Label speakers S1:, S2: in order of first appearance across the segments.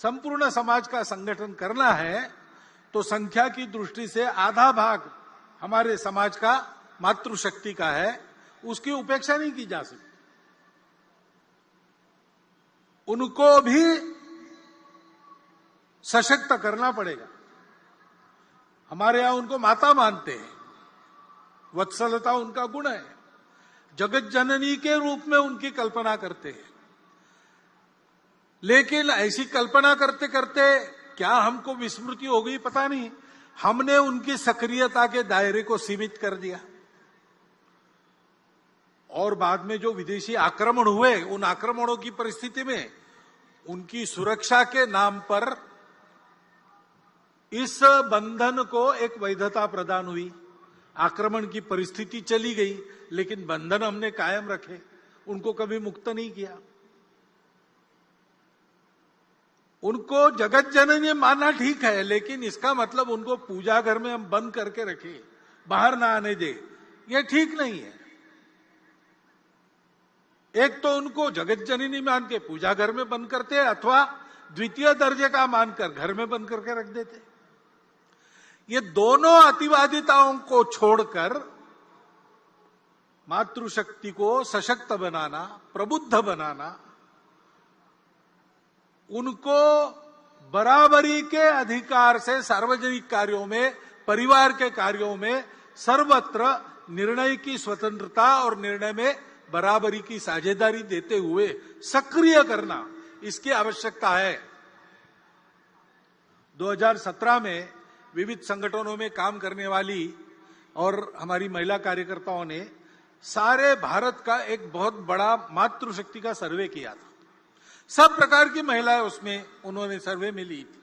S1: संपूर्ण समाज का संगठन करना है तो संख्या की दृष्टि से आधा भाग हमारे समाज का मातृशक्ति का है, उसकी उपेक्षा नहीं की जा सकती। उनको भी सशक्त करना पड़ेगा। हमारे यहां उनको माता मानते हैं, वत्सलता उनका गुण है, जगत जननी के रूप में उनकी कल्पना करते हैं। लेकिन ऐसी कल्पना करते करते क्या हमको विस्मृति हो गई पता नहीं, हमने उनकी सक्रियता के दायरे को सीमित कर दिया। और बाद में जो विदेशी आक्रमण हुए, उन आक्रमणों की परिस्थिति में उनकी सुरक्षा के नाम पर इस बंधन को एक वैधता प्रदान हुई। आक्रमण की परिस्थिति चली गई, लेकिन बंधन हमने कायम रखे, उनको कभी मुक्त नहीं किया। उनको जगत जननी मानना ठीक है, लेकिन इसका मतलब उनको पूजा घर में हम बंद करके रखें, बाहर ना आने दे, ये ठीक नहीं है। एक तो उनको जगत जननी मान के पूजा घर में बंद करते, अथवा द्वितीय दर्जे का मानकर घर में बंद करके रख देते। ये दोनों अतिवादिताओं को छोड़कर मातृशक्ति को सशक्त बनाना, प्रबुद्ध बनाना, उनको बराबरी के अधिकार से सार्वजनिक कार्यों में, परिवार के कार्यों में सर्वत्र निर्णय की स्वतंत्रता और निर्णय में बराबरी की साझेदारी देते हुए सक्रिय करना, इसकी आवश्यकता है। 2017 में विविध संगठनों में काम करने वाली और हमारी महिला कार्यकर्ताओं ने सारे भारत का एक बहुत बड़ा मातृशक्ति का सर्वे किया था। सब प्रकार की महिलाएं उसमें उन्होंने सर्वे में ली थी,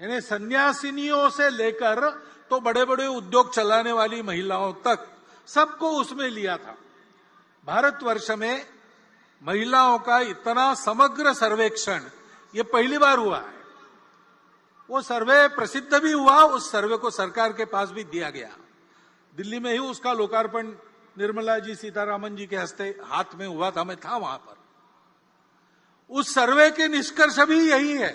S1: यानी सन्यासिनियों से लेकर तो बड़े बड़े उद्योग चलाने वाली महिलाओं तक सबको उसमें लिया था। भारतवर्ष में महिलाओं का इतना समग्र सर्वेक्षण ये पहली बार हुआ है। वो सर्वे प्रसिद्ध भी हुआ, उस सर्वे को सरकार के पास भी दिया गया। दिल्ली में ही उसका लोकार्पण निर्मला जी सीतारामन जी के हस्ते हाथ में हुआ था, मैं था वहां पर। उस सर्वे के निष्कर्ष भी यही है,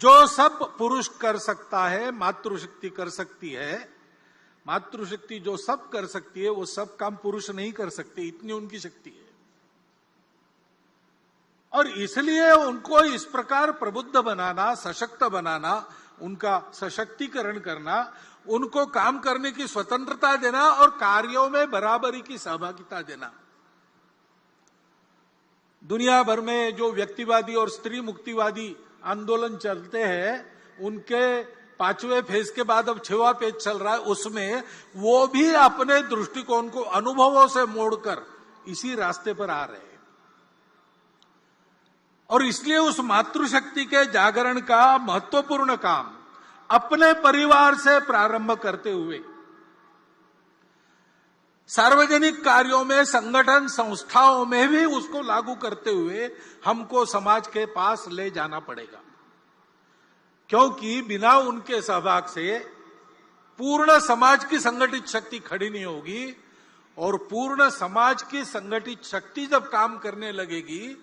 S1: जो सब पुरुष कर सकता है मातृशक्ति कर सकती है। मातृशक्ति जो सब कर सकती है वो सब काम पुरुष नहीं कर सकते, इतनी उनकी शक्ति है। और इसलिए उनको इस प्रकार प्रबुद्ध बनाना, सशक्त बनाना, उनका सशक्तिकरण करना, उनको काम करने की स्वतंत्रता देना और कार्यों में बराबरी की सहभागिता देना। दुनिया भर में जो व्यक्तिवादी और स्त्री मुक्तिवादी आंदोलन चलते हैं, उनके 5वें फेज के बाद अब 6वां पेज चल रहा है, उसमें वो भी अपने दृष्टिकोण को अनुभवों से मोड़कर इसी रास्ते पर आ रहे हैं। और इसलिए उस मातृशक्ति के जागरण का महत्वपूर्ण काम अपने परिवार से प्रारंभ करते हुए सार्वजनिक कार्यों में, संगठन संस्थाओं में भी उसको लागू करते हुए हमको समाज के पास ले जाना पड़ेगा। क्योंकि बिना उनके सहभाग से पूर्ण समाज की संगठित शक्ति खड़ी नहीं होगी, और पूर्ण समाज की संगठित शक्ति जब काम करने लगेगी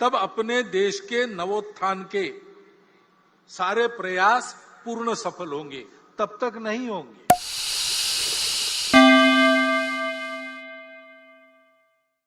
S1: तब अपने देश के नवोत्थान के सारे प्रयास पूर्ण सफल होंगे, तब तक नहीं होंगे।